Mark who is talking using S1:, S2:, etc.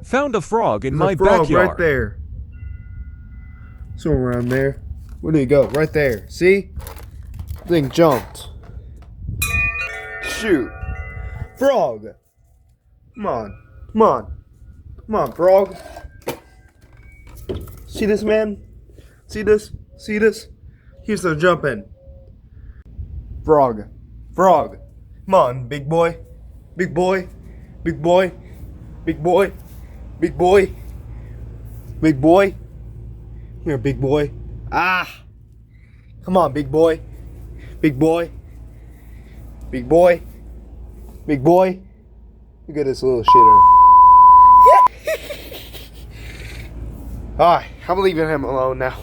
S1: Found a frog in my
S2: There's a frog
S1: backyard.
S2: right there. Somewhere around there. Where did he go? Right there. See? Thing jumped. Shoot. Frog. Come on. Come on. Come on, frog. See this, man? See this? See this? He's still jumping. Frog. Frog. Come on, big boy. Big boy. Big boy. Big boy. Big boy. Big boy. Come here, big boy. Ah. Come on, big boy. Big boy. Big boy. Big boy. Look at this little shitter. Alright, I'm leaving him alone now.